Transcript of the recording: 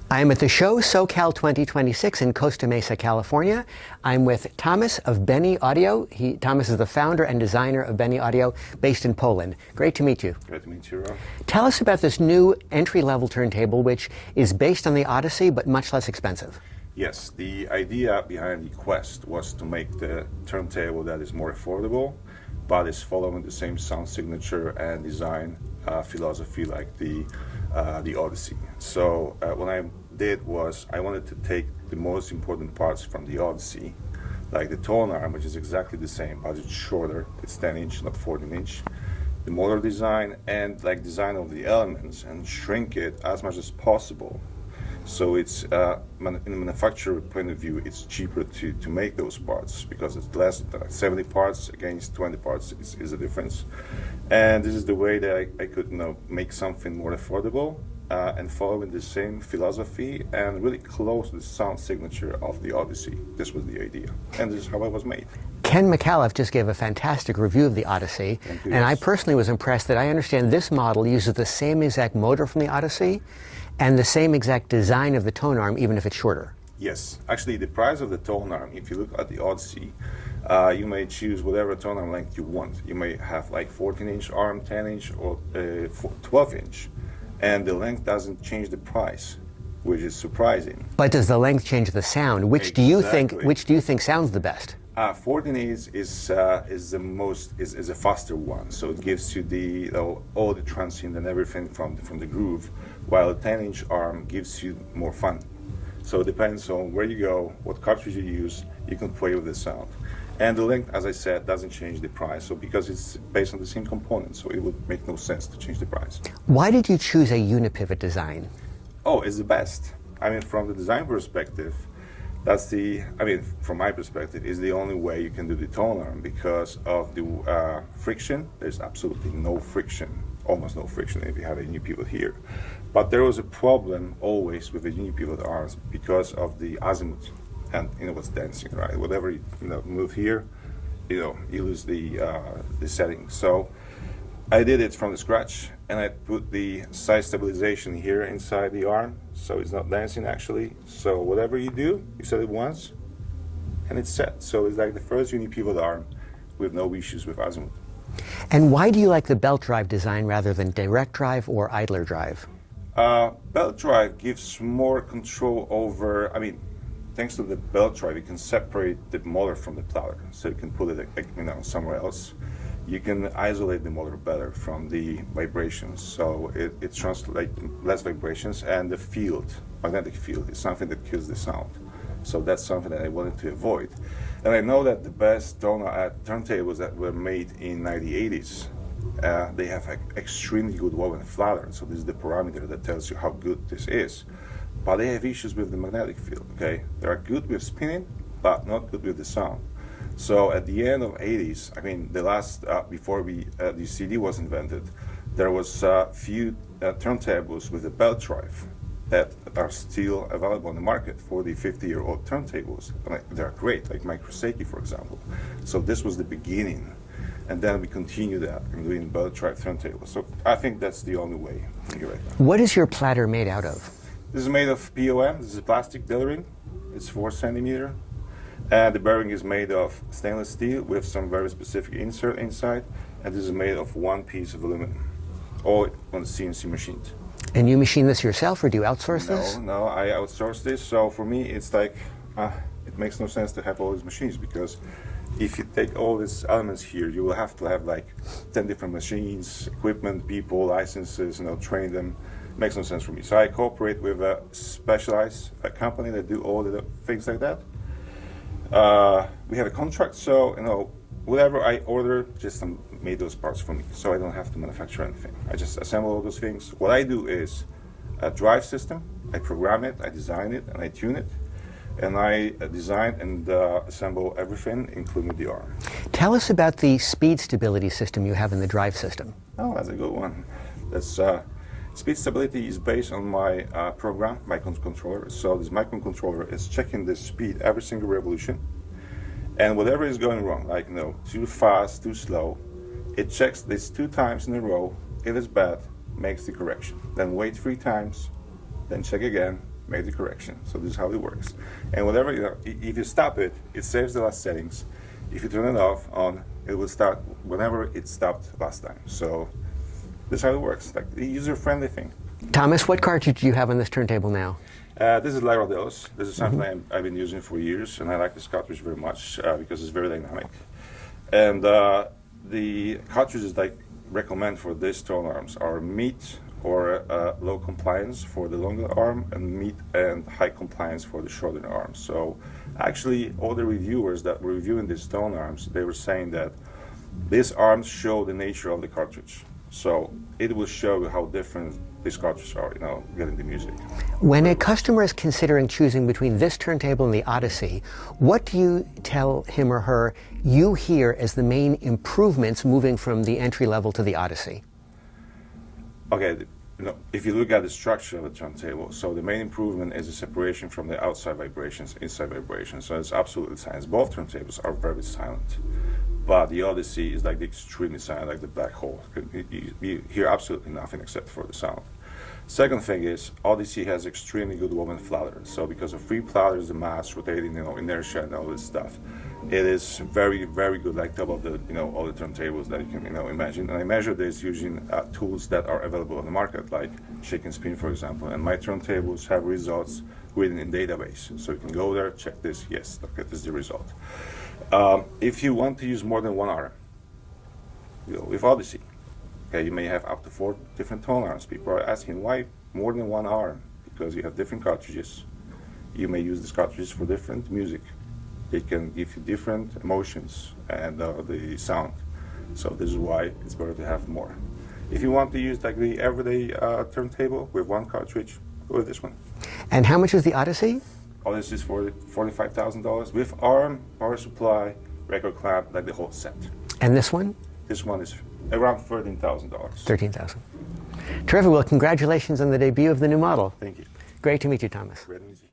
I am at the show SoCal 2026 in Costa Mesa, California. I'm with Tomasz of BennyAudio. Tomasz is the founder and designer of BennyAudio, based in Poland. Great to meet you. Great to meet you, Rob. Tell us about this new entry-level turntable, which is based on the Odyssey, but much less expensive. Yes, the idea behind the Quest was to make the turntable that is more affordable, but is following the same sound signature and design philosophy like the Odyssey. So what I did was I wanted to take the most important parts from the Odyssey, like the tone arm, which is exactly the same, but it's shorter. It's 10 inch, not 14 inch. The motor design and like design of the elements, and shrink it as much as possible. So it's in a manufacturer point of view, it's cheaper to make those parts because it's less, 70 parts against 20 parts is the difference. And this is the way that I could make something more affordable and following the same philosophy and really close to the sound signature of the Odyssey. This was the idea, and this is how it was made. Ken McAuliffe just gave a fantastic review of the Odyssey, and I personally was impressed that I understand this model uses the same exact motor from the Odyssey and the same exact design of the tone arm, even if it's shorter. Yes, actually the price of the tone arm, if you look at the Odyssey, you may choose whatever tone arm length you want. You may have like 14-inch arm, 10-inch, or 12-inch, and the length doesn't change the price, which is surprising. But does the length change the sound? Which do you think sounds the best? 14 is a faster one, so it gives you all the transient and everything from the groove, while a 10-inch arm gives you more fun. So it depends on where you go, what cartridge you use, you can play with the sound. And the length, as I said, doesn't change the price, so because it's based on the same components, so it would make no sense to change the price. Why did you choose a unipivot design? Oh, it's the best. I mean, from the design perspective, from my perspective, is the only way you can do the tone arm because of the friction. There's absolutely no friction, almost no friction if you have a unipivot here. But there was a problem always with the unipivot arms because of the azimuth and what's dancing, right? Whatever you move here, you lose the setting. So I did it from the scratch, and I put the side stabilization here inside the arm, so it's not dancing actually. So whatever you do, you set it once, and it's set. So it's like the first unipivot arm with no issues with azimuth. And why do you like the belt drive design rather than direct drive or idler drive? Belt drive gives more control over, thanks to the belt drive, you can separate the motor from the plotter, so you can put it somewhere else. You can isolate the motor better from the vibrations, so it translates less vibrations, and the field, magnetic field, is something that kills the sound. So that's something that I wanted to avoid. And I know that the best turntables that were made in 1980s, they have extremely good woven flatter, so this is the parameter that tells you how good this is. But they have issues with the magnetic field, okay? They are good with spinning, but not good with the sound. So at the end of 80s, the last, before the CD was invented, there was a few turntables with a belt drive that are still available on the market, 40, 50-year-old turntables. They're great, like my Kruseki, for example. So this was the beginning. And then we continue that in doing belt drive turntables. So I think that's the only way right now. What is your platter made out of? This is made of POM. This is a plastic delay ring. It's 4 centimeter. And the bearing is made of stainless steel with some very specific insert inside. And this is made of one piece of aluminum, all on the CNC machines. And you machine this yourself, or do you outsource this? No, I outsource this. So for me, it's like, it makes no sense to have all these machines, because if you take all these elements here, you will have to have like 10 different machines, equipment, people, licenses, train them. Makes no sense for me. So I cooperate with a specialized company that do all the things like that. We have a contract, so whatever I order, just made those parts for me, so I don't have to manufacture anything. I just assemble all those things. What I do is a drive system. I program it, I design it, and I tune it, and I design and assemble everything, including the arm. Tell us about the speed stability system you have in the drive system. Oh, that's a good one. That's speed stability is based on my program, microcontroller. So this microcontroller is checking the speed every single revolution, and whatever is going wrong, like too fast, too slow, it checks this 2 times in a row. If it's bad, makes the correction. Then wait 3 times, then check again, make the correction. So this is how it works. And whatever, if you stop it, it saves the last settings. If you turn it off, on, it will start whenever it stopped last time. So this is how it works, like a user-friendly thing. Tomasz, what cartridge do you have on this turntable now? This is Lyradelos. This is something I've been using for years, and I like this cartridge very much because it's very dynamic. And the cartridges I recommend for these tone arms are mid or low compliance for the longer arm, and mid and high compliance for the shorter arm. So actually, all the reviewers that were reviewing these tone arms, they were saying that these arms show the nature of the cartridge. So it will show you how different these cartridges are, getting the music. When a customer is considering choosing between this turntable and the Odyssey, what do you tell him or her you hear as the main improvements moving from the entry level to the Odyssey? Okay, if you look at the structure of the turntable, so the main improvement is the separation from the outside vibrations, inside vibrations. So it's absolutely silent. Both turntables are very silent. But the Odyssey is like the extremely silent, like the black hole. You hear absolutely nothing except for the sound. Second thing is, Odyssey has extremely good woven flutters. So because of free flutters, the mass, rotating, inertia and all this stuff, it is very, very good, like top of the, all the turntables that you can, imagine. And I measure this using tools that are available on the market, like Shake and Spin, for example. And my turntables have results written in database. So you can go there, check this, yes, okay, this is the result. If you want to use more than one arm, with Odyssey, okay, you may have up to 4 different tone arms. People are asking why more than one arm? Because you have different cartridges. You may use these cartridges for different music. They can give you different emotions and the sound. So this is why it's better to have more. If you want to use like the everyday turntable with one cartridge, go with this one. And how much is the Odyssey? This is for $45,000 with arm, power supply, record clamp, like the whole set. And this one? This one is around $13,000. $13,000. Terrific. Well, congratulations on the debut of the new model. Thank you. Great to meet you, Tomasz. Great to meet you.